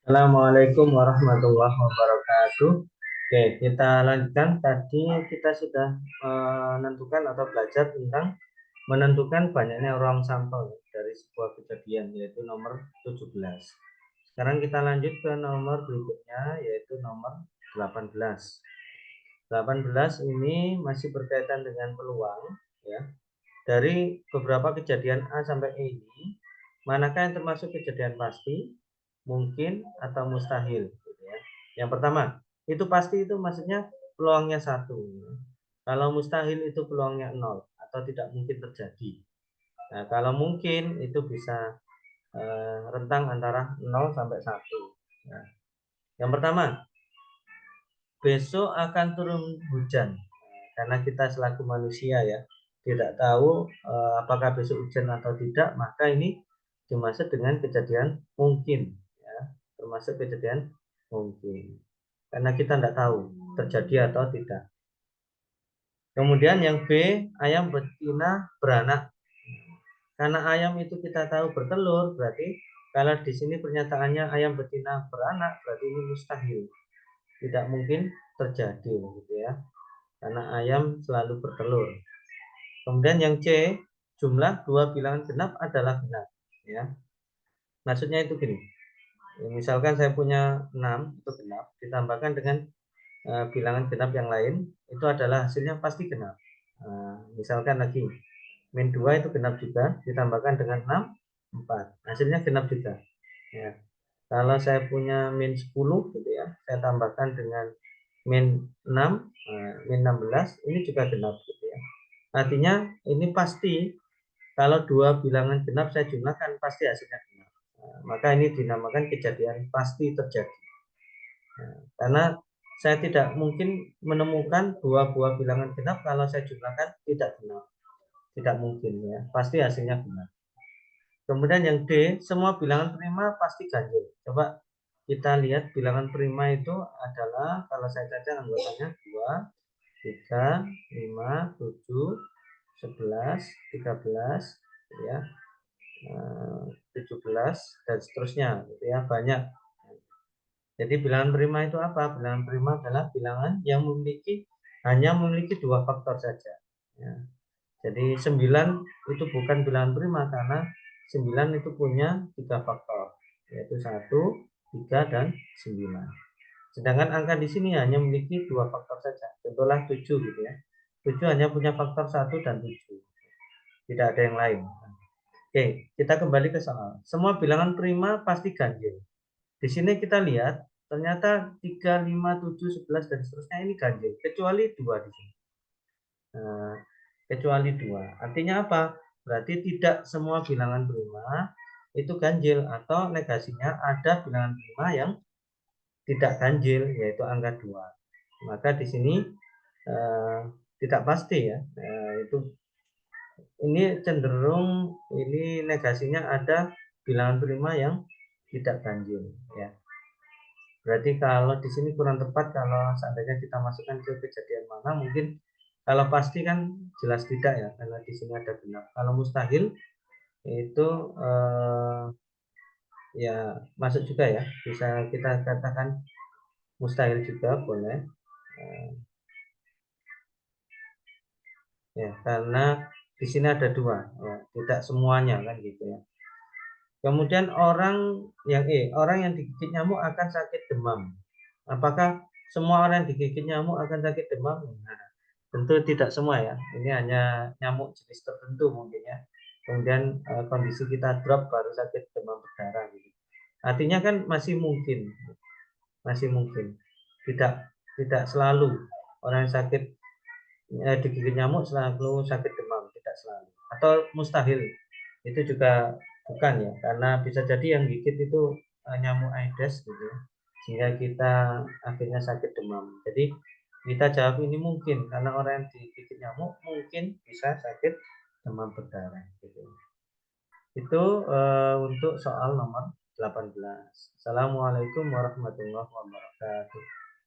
Assalamualaikum warahmatullahi wabarakatuh. Oke, kita lanjutkan. Tadi kita sudah menentukan atau belajar tentang menentukan banyaknya ruang sampel dari sebuah kejadian, yaitu nomor 17. Sekarang kita lanjut ke nomor berikutnya, yaitu nomor 18. 18 ini masih berkaitan dengan peluang, ya. Dari beberapa kejadian A sampai E ini, manakah yang termasuk kejadian pasti, mungkin, atau mustahil? Gitu ya. Yang pertama, itu pasti itu maksudnya peluangnya 1. Kalau mustahil itu peluangnya 0 atau tidak mungkin terjadi. Nah, kalau mungkin itu bisa rentang antara 0 sampai 1. Nah, yang pertama, besok akan turun hujan. Karena kita selaku manusia ya tidak tahu apakah besok hujan atau tidak, maka ini dimaksud dengan kejadian mungkin, ya, termasuk kejadian mungkin karena kita tidak tahu terjadi atau tidak. Kemudian yang B, ayam betina beranak. Karena ayam itu kita tahu bertelur, berarti kalau di sini pernyataannya ayam betina beranak, berarti ini mustahil, tidak mungkin terjadi, gitu ya, karena ayam selalu bertelur. Kemudian yang C, jumlah dua bilangan genap adalah genap, ya. Maksudnya itu gini, misalkan saya punya 6 itu genap, ditambahkan dengan bilangan genap yang lain, itu adalah hasilnya pasti genap. Misalkan lagi, min 2 itu genap juga, ditambahkan dengan 6, 4, hasilnya genap juga, ya. Kalau saya punya min 10 gitu ya, saya tambahkan dengan min 6, min 16, ini juga genap gitu ya. Artinya ini pasti kalau dua bilangan genap saya jumlahkan pasti hasilnya genap. Nah, maka ini dinamakan kejadian pasti terjadi. Nah, karena saya tidak mungkin menemukan dua buah bilangan genap kalau saya jumlahkan tidak genap. Tidak mungkin ya, pasti hasilnya genap. Kemudian yang D, semua bilangan prima pasti ganjil. Coba kita lihat bilangan prima itu adalah kalau saya cacat anggotanya 2, 3, 5, 7, 11, 13, ya, 17 dan seterusnya, gitu ya, banyak. Jadi bilangan prima itu apa? Bilangan prima adalah bilangan yang hanya memiliki dua faktor saja, ya. Jadi 9 itu bukan bilangan prima karena 9 itu punya tiga faktor, yaitu 1, 3, dan 9. Sedangkan angka di sini hanya memiliki dua faktor saja. Contohlah 7 gitu ya. 7 hanya punya faktor 1 dan 7. Tidak ada yang lain. Oke, kita kembali ke soal. Semua bilangan prima pasti ganjil. Di sini kita lihat ternyata 3, 5, 7, 11 dan seterusnya ini ganjil, kecuali 2 di sini. Nah, kecuali 2. Artinya apa? Berarti tidak semua bilangan prima itu ganjil, atau negasinya ada bilangan prima yang tidak ganjil, yaitu angka 2. Maka di sini eh, tidak pasti ya. Itu ini cenderung ini negasinya ada bilangan prima yang tidak ganjil, ya. Berarti kalau di sini kurang tepat kalau seandainya kita masukkan ke kejadian mana, mungkin kalau pasti kan jelas tidak ya, karena di sini ada genap. Kalau mustahil itu ya masuk juga ya, bisa kita katakan mustahil juga boleh. Eh, ya karena di sini ada dua, ya, tidak semuanya kan gitu ya. Kemudian orang yang digigit nyamuk akan sakit demam. Apakah semua orang yang digigit nyamuk akan sakit demam? Nah, tentu tidak semua ya. Ini hanya nyamuk jenis tertentu mungkin ya. Kemudian kondisi kita drop baru sakit demam berdarah gitu. Artinya kan masih mungkin. Tidak tidak selalu orang yang sakit digigit nyamuk selalu sakit demam, tidak selalu. Atau mustahil itu juga bukan ya, karena bisa jadi yang gigit itu nyamuk Aedes gitu ya, sehingga kita akhirnya sakit demam. Jadi kita jawab ini mungkin, karena orang yang digigit nyamuk mungkin bisa sakit demam berdarah gitu. Itu untuk soal nomor 18. Assalamualaikum warahmatullahi wabarakatuh.